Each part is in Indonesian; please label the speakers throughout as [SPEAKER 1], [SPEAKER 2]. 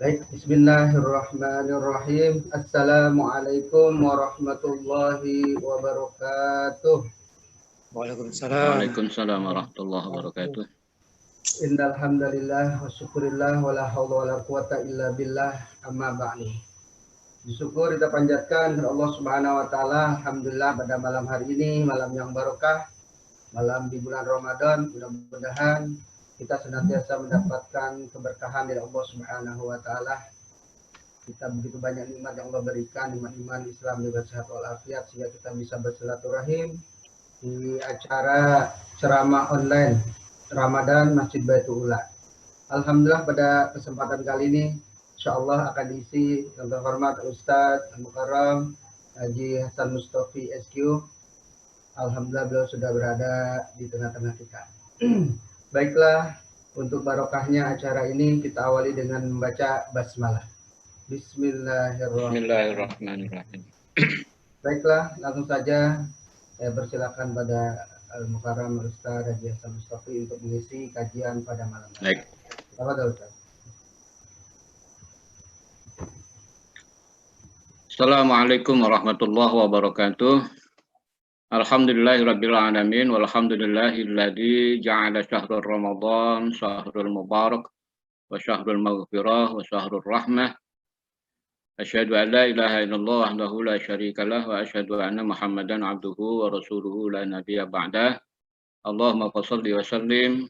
[SPEAKER 1] Baik, bismillahirrahmanirrahim. Assalamualaikum warahmatullahi wabarakatuh.
[SPEAKER 2] Waalaikumsalam.
[SPEAKER 3] Waalaikumsalam warahmatullahi wabarakatuh.
[SPEAKER 1] Innal hamdalillah wa syukurillah wa la haula wa la quwata illa billah amma ba'du. Bersyukur kita panjatkan kepada Allah Subhanahu wa taala. Alhamdulillah pada malam hari ini, malam yang barokah, malam di bulan Ramadan. Mudah-mudahan kita senantiasa mendapatkan keberkahan dari Allah Subhanahu wa taala. Kita begitu banyak nikmat yang Allah berikan, nikmat iman, Islam, juga sehat walafiat, sehingga kita bisa bersilaturahim di acara ceramah online Ramadan Masjid Baitul Ula. Alhamdulillah pada kesempatan kali ini insya Allah akan diisi yang terhormat Ustadz Al-Mukarram Haji Hasan Mustafi SQ. Alhamdulillah beliau sudah berada di tengah-tengah kita. Baiklah, untuk barokahnya acara ini kita awali dengan membaca basmalah.
[SPEAKER 3] Bismillahirrahmanirrahim.
[SPEAKER 1] Baiklah, langsung saja saya persilakan pada Al-Mukarram Ustaz Haji Hasan Mustafi untuk mengisi kajian pada malam ini.
[SPEAKER 3] Baik.
[SPEAKER 1] Tafadhol, Ustaz.
[SPEAKER 3] Assalamualaikum warahmatullahi wabarakatuh. Alhamdulillahirabbil alamin walhamdulillahilladzi ja'ala syahrul Ramadan syahrul mubarak wa syahrul maghfirah wa syahrul rahmah. Asyhadu an la ilaha illallah wahdahu la syarikalah wa asyhadu anna Muhammadan abduhu wa rasuluhu la nabiyya ba'dah. Allahumma shalli wa sallim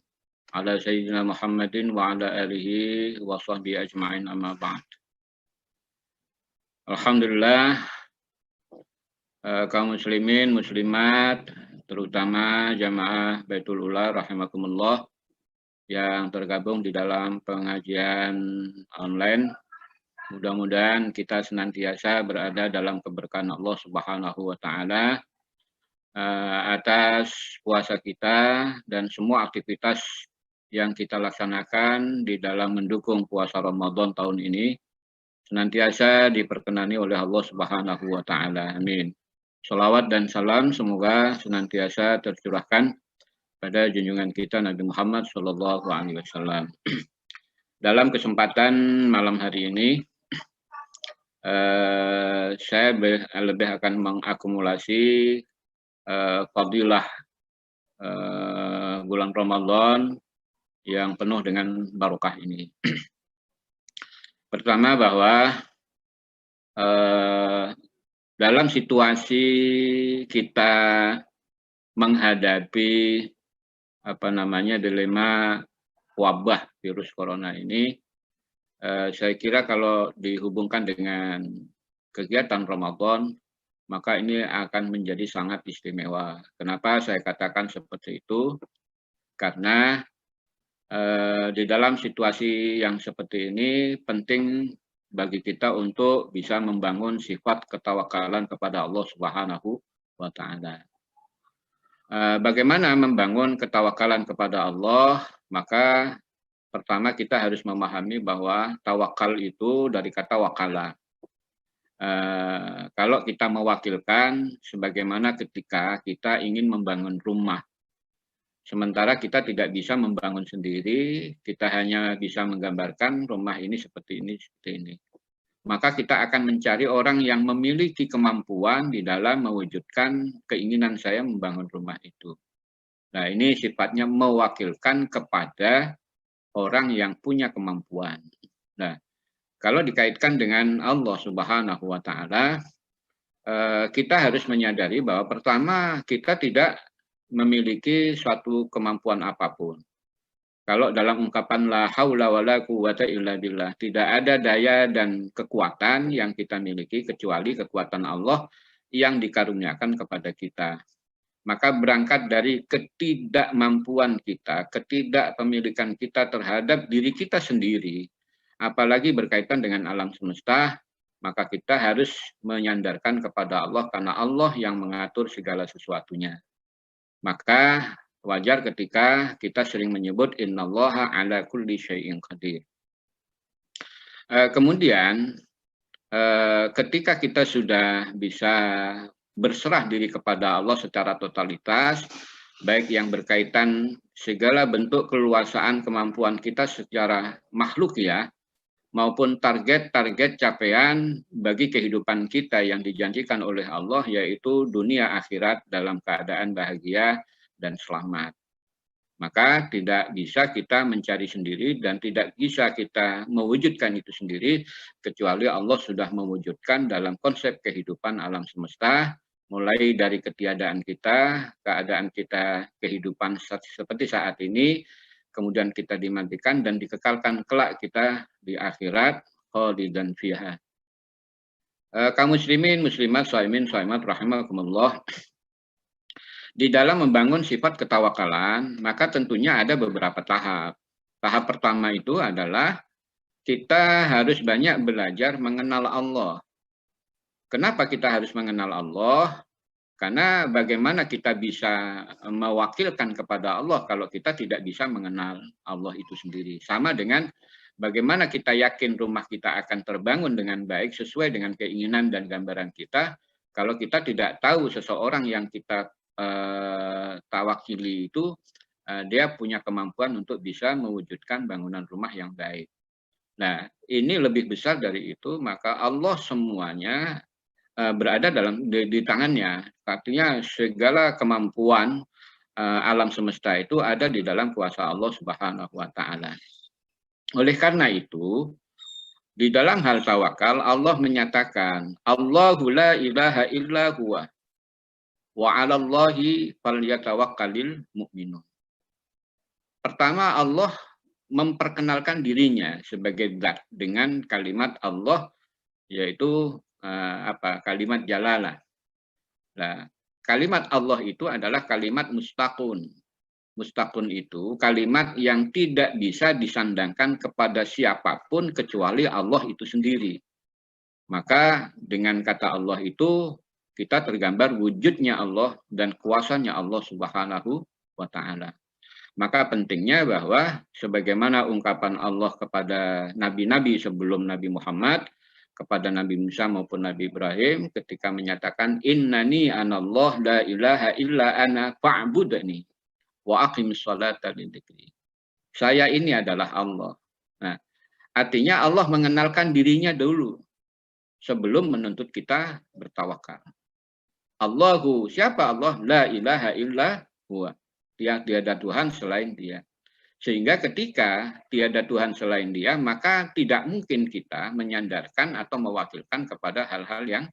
[SPEAKER 3] ala sayyidina Muhammadin wa ala alihi wa sahbihi ajma'in amma ba'd. Alhamdulillah, kaum muslimin, muslimat, terutama jamaah Baitul Ula rahimakumullah yang tergabung di dalam pengajian online. Mudah-mudahan kita senantiasa berada dalam keberkahan Allah Subhanahu wa taala atas puasa kita dan semua aktivitas yang kita laksanakan di dalam mendukung puasa Ramadan tahun ini senantiasa diperkenani oleh Allah Subhanahu wa taala. Amin. Shalawat dan salam semoga senantiasa tercurahkan pada junjungan kita Nabi Muhammad Shallallahu Alaihi Wasallam. Dalam kesempatan malam hari ini, saya lebih akan mengakumulasi fadilah bulan Ramadan yang penuh dengan barokah ini. Pertama bahwa dalam situasi kita menghadapi dilema wabah virus corona ini, saya kira kalau dihubungkan dengan kegiatan Ramadan, maka ini akan menjadi sangat istimewa. Kenapa saya katakan seperti itu? Karena di dalam situasi yang seperti ini penting bagi kita untuk bisa membangun sifat ketawakalan kepada Allah Subhanahu wa taala. Bagaimana membangun ketawakalan kepada Allah? Maka pertama kita harus memahami bahwa tawakal itu dari kata wakala. Kalau kita mewakilkan, sebagaimana ketika kita ingin membangun rumah, sementara kita tidak bisa membangun sendiri, kita hanya bisa menggambarkan rumah ini seperti ini, seperti ini. Maka kita akan mencari orang yang memiliki kemampuan di dalam mewujudkan keinginan saya membangun rumah itu. Nah, ini sifatnya mewakilkan kepada orang yang punya kemampuan. Nah, kalau dikaitkan dengan Allah Subhanahu wa taala, kita harus menyadari bahwa pertama kita tidak memiliki suatu kemampuan apapun. Kalau dalam ungkapan la haula wala quwata illa billah, tidak ada daya dan kekuatan yang kita miliki kecuali kekuatan Allah yang dikaruniakan kepada kita. Maka berangkat dari ketidakmampuan kita, ketidakpemilikan kita terhadap diri kita sendiri, apalagi berkaitan dengan alam semesta, maka kita harus menyandarkan kepada Allah karena Allah yang mengatur segala sesuatunya. Maka wajar ketika kita sering menyebut innallaha ala kulli syai'in qadir. Kemudian ketika kita sudah bisa berserah diri kepada Allah secara totalitas, baik yang berkaitan segala bentuk keluasaan kemampuan kita secara makhluk ya, maupun target-target capaian bagi kehidupan kita yang dijanjikan oleh Allah, yaitu dunia akhirat dalam keadaan bahagia dan selamat. Maka tidak bisa kita mencari sendiri dan tidak bisa kita mewujudkan itu sendiri, kecuali Allah sudah mewujudkan dalam konsep kehidupan alam semesta, mulai dari ketiadaan kita, keadaan kita, kehidupan seperti saat ini, kemudian kita dimatikan dan dikekalkan kelak kita di akhirat, khalidan fiha. Kaum muslimin, muslimat, shaimin, shaimat, rahimakumullah. Di dalam membangun sifat ketawakalan, maka tentunya ada beberapa tahap. Tahap pertama itu adalah kita harus banyak belajar mengenal Allah. Kenapa kita harus mengenal Allah? Karena bagaimana kita bisa mewakilkan kepada Allah kalau kita tidak bisa mengenal Allah itu sendiri. Sama dengan bagaimana kita yakin rumah kita akan terbangun dengan baik sesuai dengan keinginan dan gambaran kita, kalau kita tidak tahu seseorang yang kita tawakili itu dia punya kemampuan untuk bisa mewujudkan bangunan rumah yang baik. Nah, ini lebih besar dari itu, maka Allah semuanya berada di tangannya. Artinya segala kemampuan alam semesta itu ada di dalam kuasa Allah Subhanahu wa taala. Oleh karena itu, di dalam hal tawakal Allah menyatakan, Allahu la ilaha illa huwa wa 'alallahi falyatawakkalul mu'minun. Pertama, Allah memperkenalkan dirinya sebagai zat dengan kalimat Allah, yaitu kalimat jalalah. Nah, kalimat Allah itu adalah kalimat mustaqun. Mustaqun itu kalimat yang tidak bisa disandangkan kepada siapapun kecuali Allah itu sendiri. Maka dengan kata Allah itu kita tergambar wujudnya Allah dan kuasanya Allah Subhanahu wa taala. Maka pentingnya bahwa sebagaimana ungkapan Allah kepada nabi-nabi sebelum Nabi Muhammad, kepada Nabi Musa maupun Nabi Ibrahim ketika menyatakan innani anallah la ilaha illa ana fa'budni wa aqimis sholata li dzikri. Saya ini adalah Allah. Nah, artinya Allah mengenalkan dirinya dulu sebelum menuntut kita bertawakal. Allahu, siapa Allah? La ilaha illa huwa. Tiada Tuhan selain dia. Sehingga ketika tiada Tuhan selain dia, maka tidak mungkin kita menyandarkan atau mewakilkan kepada hal-hal yang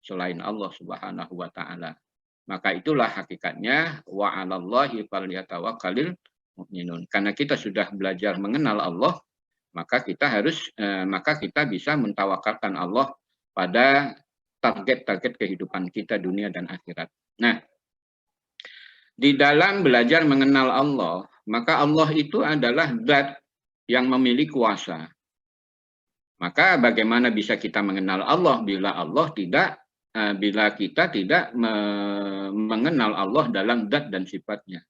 [SPEAKER 3] selain Allah Subhanahu wa taala. Maka itulah hakikatnya wa 'alallahi falyatawakkalul mu'minun. Karena kita sudah belajar mengenal Allah, maka kita bisa mentawakalkan Allah pada target-target kehidupan kita dunia dan akhirat. Nah, di dalam belajar mengenal Allah, maka Allah itu adalah zat yang memiliki kuasa. Maka bagaimana bisa kita mengenal Allah bila kita tidak mengenal Allah dalam zat dan sifatnya.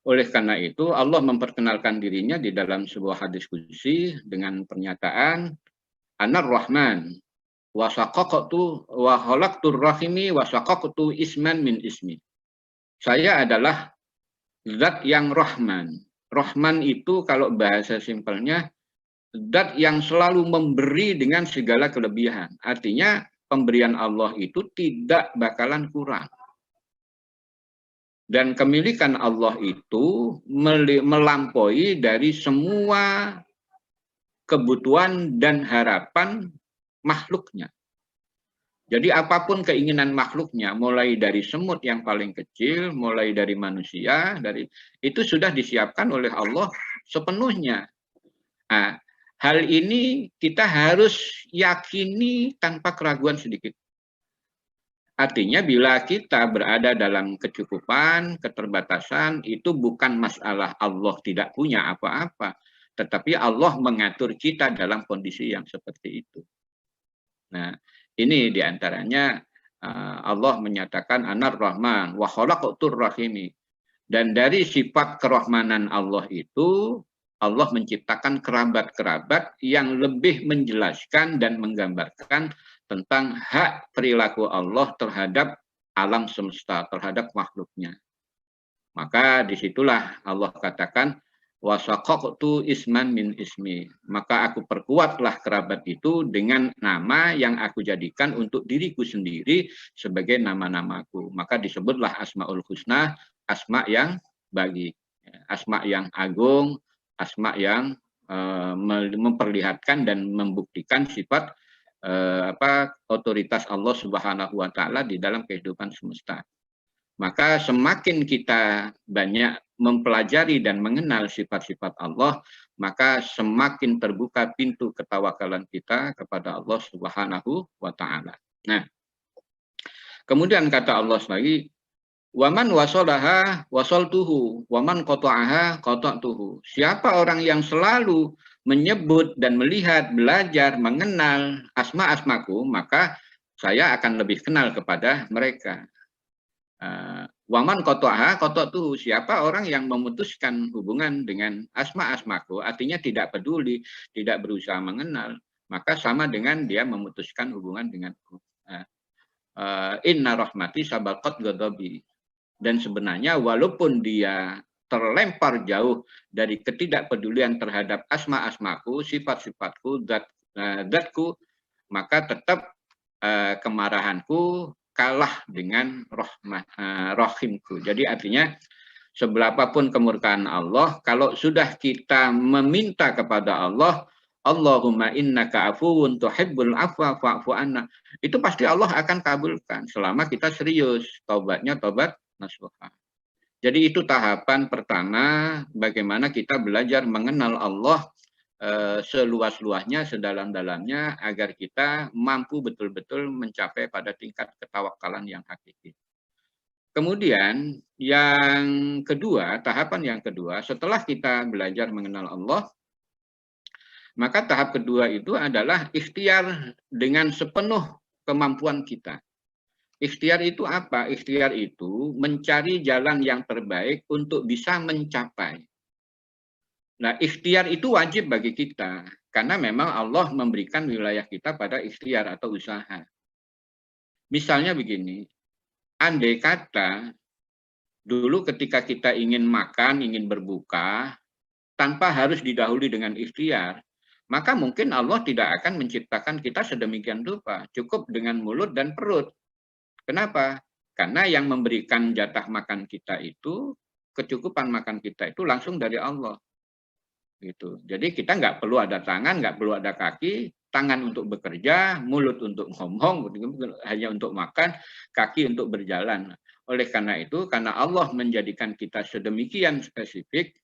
[SPEAKER 3] Oleh karena itu Allah memperkenalkan dirinya di dalam sebuah hadis qudsi dengan pernyataan Anar-Rahman wa saqaqtu wa khalaqtur rahimi wa saqaqtu isman min ismi. Saya adalah zat yang Rahman. Rahman itu kalau bahasa simpelnya zat yang selalu memberi dengan segala kelebihan. Artinya pemberian Allah itu tidak bakalan kurang. Dan kemilikan Allah itu melampaui dari semua kebutuhan dan harapan makhluknya. Jadi apapun keinginan makhluknya, mulai dari semut yang paling kecil, mulai dari manusia, itu sudah disiapkan oleh Allah sepenuhnya. Nah, hal ini kita harus yakini tanpa keraguan sedikit. Artinya bila kita berada dalam kecukupan, keterbatasan, itu bukan masalah Allah tidak punya apa-apa, tetapi Allah mengatur kita dalam kondisi yang seperti itu. Nah, ini diantaranya Allah menyatakan Anar-Rahman wa khalaqtur rahimi. Dan dari sifat kerahmanan Allah itu, Allah menciptakan kerabat-kerabat yang lebih menjelaskan dan menggambarkan tentang hak perilaku Allah terhadap alam semesta, terhadap makhluknya. Maka disitulah Allah katakan, wasaqaqtu isman min ismi, maka aku perkuatlah kerabat itu dengan nama yang aku jadikan untuk diriku sendiri sebagai nama-namaku. Maka disebutlah Asmaul Husna, asma yang bagi, asma yang agung, asma yang memperlihatkan dan membuktikan sifat otoritas Allah Subhanahu wa taala di dalam kehidupan semesta. Maka semakin kita banyak mempelajari dan mengenal sifat-sifat Allah, maka semakin terbuka pintu ketawakalan kita kepada Allah Subhanahu wa taala. Nah, kemudian kata Allah lagi, waman wasolaha wasoltuhu, waman qata'aha qata'tuhu. Siapa orang yang selalu menyebut dan melihat, belajar, mengenal asma-asmaku, maka saya akan lebih kenal kepada mereka. Waman qata'aha qata'tuhu. Siapa orang yang memutuskan hubungan dengan asma-asmaku, artinya tidak peduli, tidak berusaha mengenal, maka sama dengan dia memutuskan hubungan denganku. Inna rahmati sabaqat ghadabi. Dan sebenarnya walaupun dia terlempar jauh dari ketidakpedulian terhadap asma-asmaku, sifat-sifatku, zatku, maka tetap kemarahanku kalah dengan rahimku. Jadi artinya seberapapun kemurkaan Allah, kalau sudah kita meminta kepada Allah, Allahumma innaka afuwun tuhibbul afwa fa'fu anna, itu pasti Allah akan kabulkan selama kita serius taubatnya taubat nasuha. Jadi itu tahapan pertama bagaimana kita belajar mengenal Allah seluas-luasnya, sedalam-dalamnya, agar kita mampu betul-betul mencapai pada tingkat ketawakalan yang hakiki. Kemudian yang kedua, tahapan yang kedua, setelah kita belajar mengenal Allah, maka tahap kedua itu adalah ikhtiar dengan sepenuh kemampuan kita. Ikhtiar itu apa? Ikhtiar itu mencari jalan yang terbaik untuk bisa mencapai. Nah, ikhtiar itu wajib bagi kita, karena memang Allah memberikan wilayah kita pada ikhtiar atau usaha. Misalnya begini, andai kata dulu ketika kita ingin makan, ingin berbuka, tanpa harus didahului dengan ikhtiar, maka mungkin Allah tidak akan menciptakan kita sedemikian rupa, cukup dengan mulut dan perut. Kenapa? Karena yang memberikan jatah makan kita itu, kecukupan makan kita itu langsung dari Allah. Gitu. Jadi kita nggak perlu ada tangan, nggak perlu ada kaki, tangan untuk bekerja, mulut untuk ngomong, hanya untuk makan, kaki untuk berjalan. Oleh karena itu, karena Allah menjadikan kita sedemikian spesifik,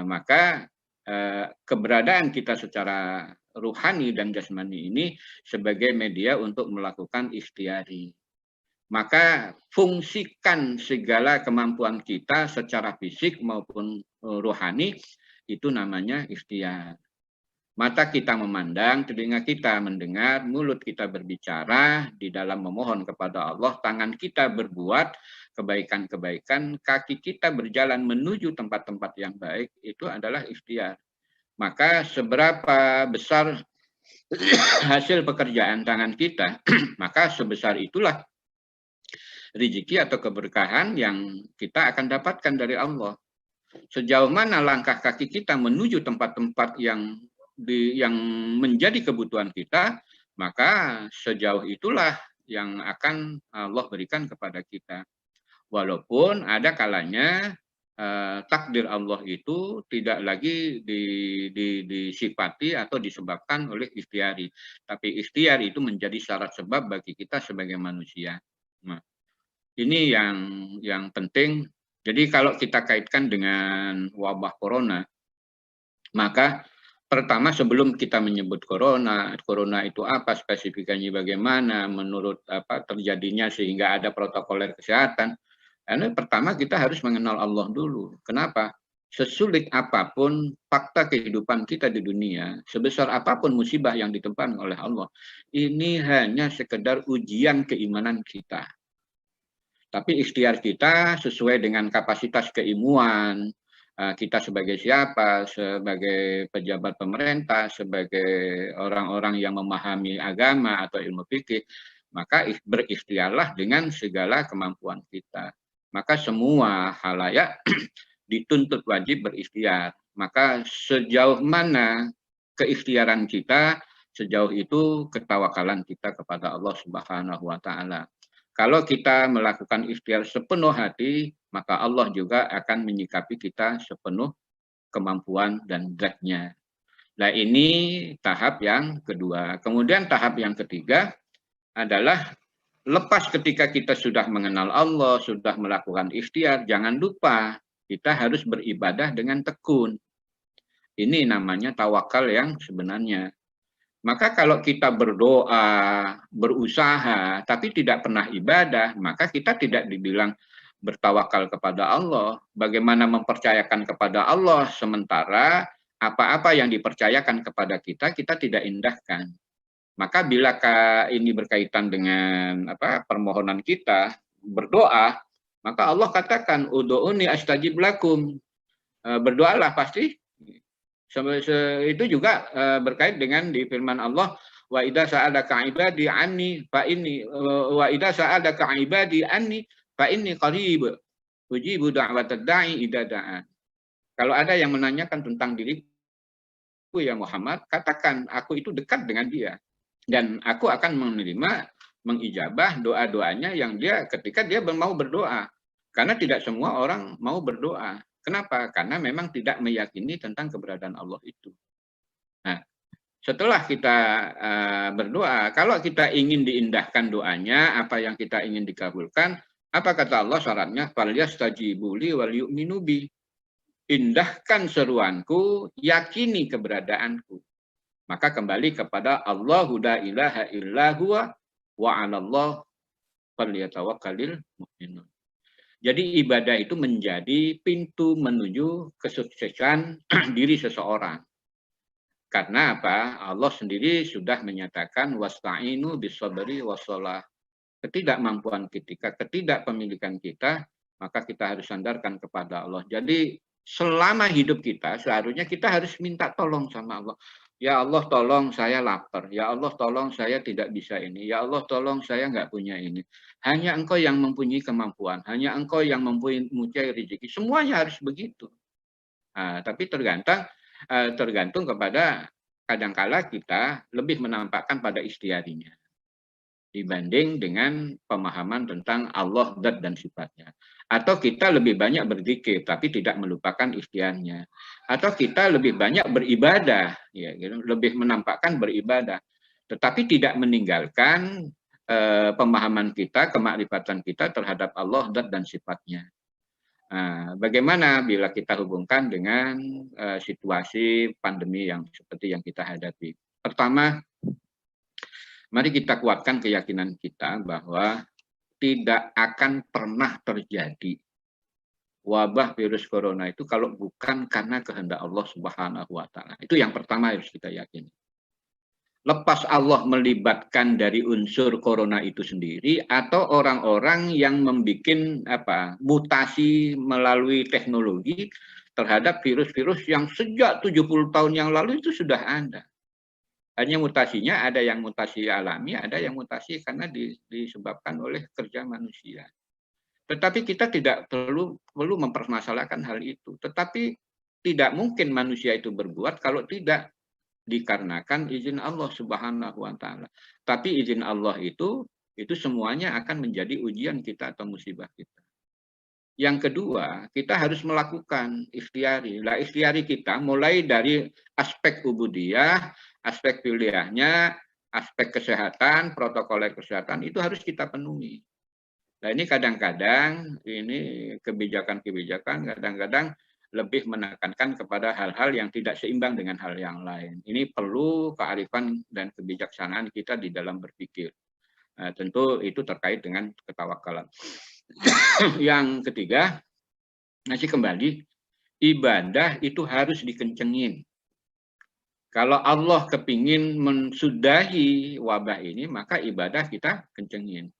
[SPEAKER 3] maka keberadaan kita secara ruhani dan jasmani ini sebagai media untuk melakukan ikhtiari. Maka fungsikan segala kemampuan kita secara fisik maupun rohani, itu namanya ikhtiar. Mata kita memandang, telinga kita mendengar, mulut kita berbicara di dalam memohon kepada Allah, tangan kita berbuat kebaikan-kebaikan, kaki kita berjalan menuju tempat-tempat yang baik, itu adalah ikhtiar. Maka seberapa besar hasil pekerjaan tangan kita, maka sebesar itulah rezeki atau keberkahan yang kita akan dapatkan dari Allah. Sejauh mana langkah kaki kita menuju tempat-tempat yang menjadi kebutuhan kita, maka sejauh itulah yang akan Allah berikan kepada kita. Walaupun ada kalanya takdir Allah itu tidak lagi disifati atau disebabkan oleh ikhtiari, tapi ikhtiar itu menjadi syarat sebab bagi kita sebagai manusia. Nah, ini yang penting. Jadi kalau kita kaitkan dengan wabah corona, maka pertama sebelum kita menyebut corona itu apa, spesifikasinya bagaimana, menurut apa terjadinya sehingga ada protokoler kesehatan. Karena pertama kita harus mengenal Allah dulu. Kenapa? Sesulit apapun fakta kehidupan kita di dunia, sebesar apapun musibah yang ditempatkan oleh Allah, ini hanya sekedar ujian keimanan kita. Tapi ikhtiar kita sesuai dengan kapasitas keilmuan, kita sebagai siapa, sebagai pejabat pemerintah, sebagai orang-orang yang memahami agama atau ilmu fikih, maka berikhtiarlah dengan segala kemampuan kita. Maka semua halayak dituntut wajib berikhtiar. Maka sejauh mana keikhtiaran kita, sejauh itu ketawakalan kita kepada Allah Subhanahu wa taala. Kalau kita melakukan ikhtiar sepenuh hati, maka Allah juga akan menyikapi kita sepenuh kemampuan dan zatnya. Nah, ini tahap yang kedua. Kemudian tahap yang ketiga adalah lepas ketika kita sudah mengenal Allah, sudah melakukan ikhtiar, jangan lupa kita harus beribadah dengan tekun. Ini namanya tawakal yang sebenarnya. Maka kalau kita berdoa, berusaha, tapi tidak pernah ibadah, maka kita tidak dibilang bertawakal kepada Allah. Bagaimana mempercayakan kepada Allah, sementara apa-apa yang dipercayakan kepada kita, kita tidak indahkan. Maka bila ini berkaitan dengan permohonan kita, berdoa, maka Allah katakan, ud'uuni astajib lakum. Berdoalah pasti. Itu juga berkait dengan di firman Allah, wa idza sa'alaka ibadi anni fa inni wa idza sa'alaka ibadi anni fa inni qarib ujibu da'watad da'i idza da'an. Kalau ada yang menanyakan tentang diriku ya Muhammad, katakan aku itu dekat dengan dia dan aku akan menerima, mengijabah doa-doanya yang dia ketika dia mau berdoa. Karena tidak semua orang mau berdoa. Kenapa? Karena memang tidak meyakini tentang keberadaan Allah itu. Nah, setelah kita berdoa, kalau kita ingin diindahkan doanya, apa yang kita ingin dikabulkan, apa kata Allah syaratnya? Falyastajibu li wal yu'minu bi. Indahkan seruanku, yakini keberadaanku. Maka kembali kepada Allahu la ilaha illa huwa wa 'alallah falyatawakkalul mu'minun. Jadi ibadah itu menjadi pintu menuju kesuksesan diri seseorang. Karena apa? Allah sendiri sudah menyatakan wasta'inu bisabri wassalah. Ketidakmampuan kita, ketidakpemilikan kita, maka kita harus sandarkan kepada Allah. Jadi selama hidup kita seharusnya kita harus minta tolong sama Allah. Ya Allah tolong saya lapar, ya Allah tolong saya tidak bisa ini, ya Allah tolong saya nggak punya ini. Hanya Engkau yang mempunyai kemampuan, hanya Engkau yang mempunyai rezeki. Semuanya harus begitu. Nah, tapi tergantung kepada kadangkala kita lebih menampakkan pada ikhtiarinya dibanding dengan pemahaman tentang Allah zat dan sifatnya. Atau kita lebih banyak berzikir tapi tidak melupakan ikhtiarnya. Atau kita lebih banyak beribadah, ya, lebih menampakkan beribadah, tetapi tidak meninggalkan pemahaman kita, kemakrifatan kita terhadap Allah zat dan sifatnya. Nah, bagaimana bila kita hubungkan dengan situasi pandemi yang seperti yang kita hadapi? Pertama, mari kita kuatkan keyakinan kita bahwa tidak akan pernah terjadi wabah virus corona itu kalau bukan karena kehendak Allah Subhanahu wa taala. Itu yang pertama harus kita yakini. Lepas Allah melibatkan dari unsur corona itu sendiri atau orang-orang yang membuat mutasi melalui teknologi terhadap virus-virus yang sejak 70 tahun yang lalu itu sudah ada. Hanya mutasinya ada yang mutasi alami, ada yang mutasi karena disebabkan oleh kerja manusia. Tetapi kita tidak perlu mempermasalahkan hal itu. Tetapi tidak mungkin manusia itu berbuat kalau tidak dikarenakan izin Allah Subhanahu wa taala. Tapi izin Allah itu semuanya akan menjadi ujian kita atau musibah kita. Yang kedua, kita harus melakukan ikhtiari. Lah ikhtiari kita mulai dari aspek ubudiyah, aspek pilihannya, aspek kesehatan, protokol kesehatan itu harus kita penuhi. Nah ini kadang-kadang ini kebijakan-kebijakan kadang-kadang lebih menekankan kepada hal-hal yang tidak seimbang dengan hal yang lain. Ini perlu kearifan dan kebijaksanaan kita di dalam berpikir. Nah, tentu itu terkait dengan ketawakalan. Yang ketiga, masih kembali, ibadah itu harus dikencengin. Kalau Allah kepingin mensudahi wabah ini, maka ibadah kita kencengin.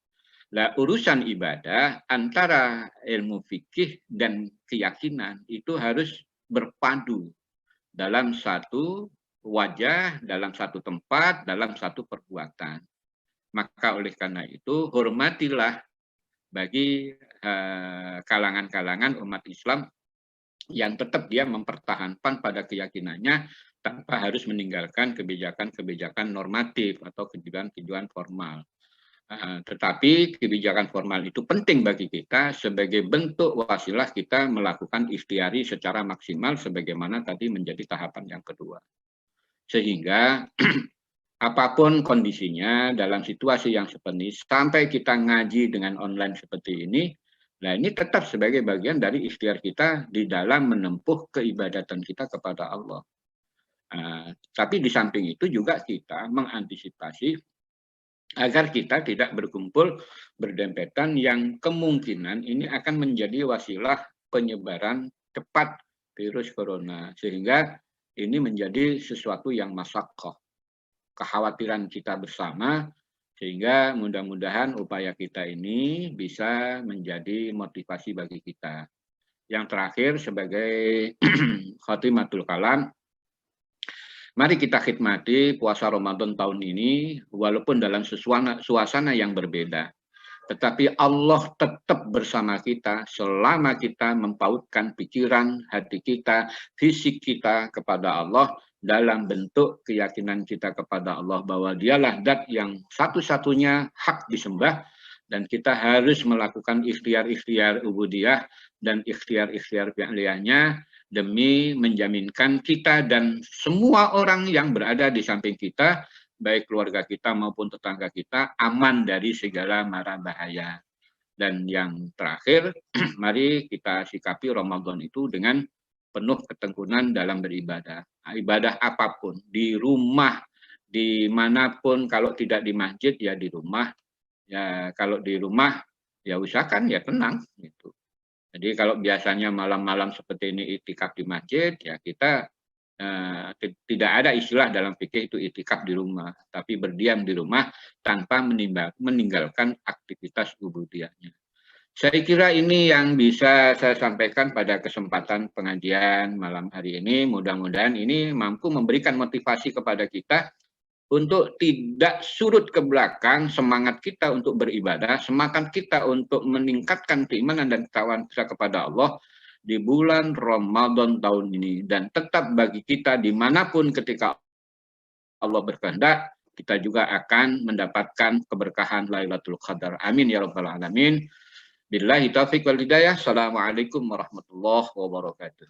[SPEAKER 3] Nah, urusan ibadah antara ilmu fikih dan keyakinan itu harus berpadu dalam satu wajah, dalam satu tempat, dalam satu perbuatan. Maka oleh karena itu, hormatilah bagi kalangan-kalangan umat Islam yang tetap dia mempertahankan pada keyakinannya tanpa harus meninggalkan kebijakan-kebijakan normatif atau kebijakan-kebijakan formal. Tetapi kebijakan formal itu penting bagi kita sebagai bentuk wasilah kita melakukan ikhtiari secara maksimal sebagaimana tadi menjadi tahapan yang kedua. Sehingga apapun kondisinya dalam situasi yang seperti ini, sampai kita ngaji dengan online seperti ini, nah ini tetap sebagai bagian dari ikhtiar kita di dalam menempuh keibadatan kita kepada Allah. Tapi di samping itu juga kita mengantisipasi agar kita tidak berkumpul berdempetan yang kemungkinan ini akan menjadi wasilah penyebaran cepat virus corona. Sehingga ini menjadi sesuatu yang masyaqqah. Kekhawatiran kita bersama, sehingga mudah-mudahan upaya kita ini bisa menjadi motivasi bagi kita. Yang terakhir sebagai khatimatul kalam, mari kita khidmati puasa Ramadan tahun ini walaupun dalam suasana yang berbeda. Tetapi Allah tetap bersama kita selama kita mempautkan pikiran, hati kita, fisik kita kepada Allah dalam bentuk keyakinan kita kepada Allah bahwa dialah zat yang satu-satunya hak disembah dan kita harus melakukan ikhtiar-ikhtiar ubudiyah dan ikhtiar-ikhtiar fi'liyahnya demi menjaminkan kita dan semua orang yang berada di samping kita, baik keluarga kita maupun tetangga kita, aman dari segala mara bahaya. Dan yang terakhir, mari kita sikapi Ramadan itu dengan penuh ketekunan dalam beribadah. Ibadah apapun, di rumah, dimanapun, kalau tidak di masjid ya di rumah. Ya kalau di rumah ya usahakan ya tenang gitu. Jadi kalau biasanya malam-malam seperti ini itikaf di masjid, ya kita tidak ada istilah dalam fikih itu itikaf di rumah, tapi berdiam di rumah tanpa meninggalkan aktivitas ubudiyahnya. Saya kira ini yang bisa saya sampaikan pada kesempatan pengajian malam hari ini. Mudah-mudahan ini mampu memberikan motivasi kepada kita untuk tidak surut ke belakang semangat kita untuk beribadah, semangat kita untuk meningkatkan keimanan dan ketakwaan kita kepada Allah di bulan Ramadan tahun ini. Dan tetap bagi kita dimanapun ketika Allah berkehendak, kita juga akan mendapatkan keberkahan Lailatul Qadar. Amin ya rabbal alamin. Billahi taufiq wal hidayah. Assalamualaikum warahmatullahi wabarakatuh.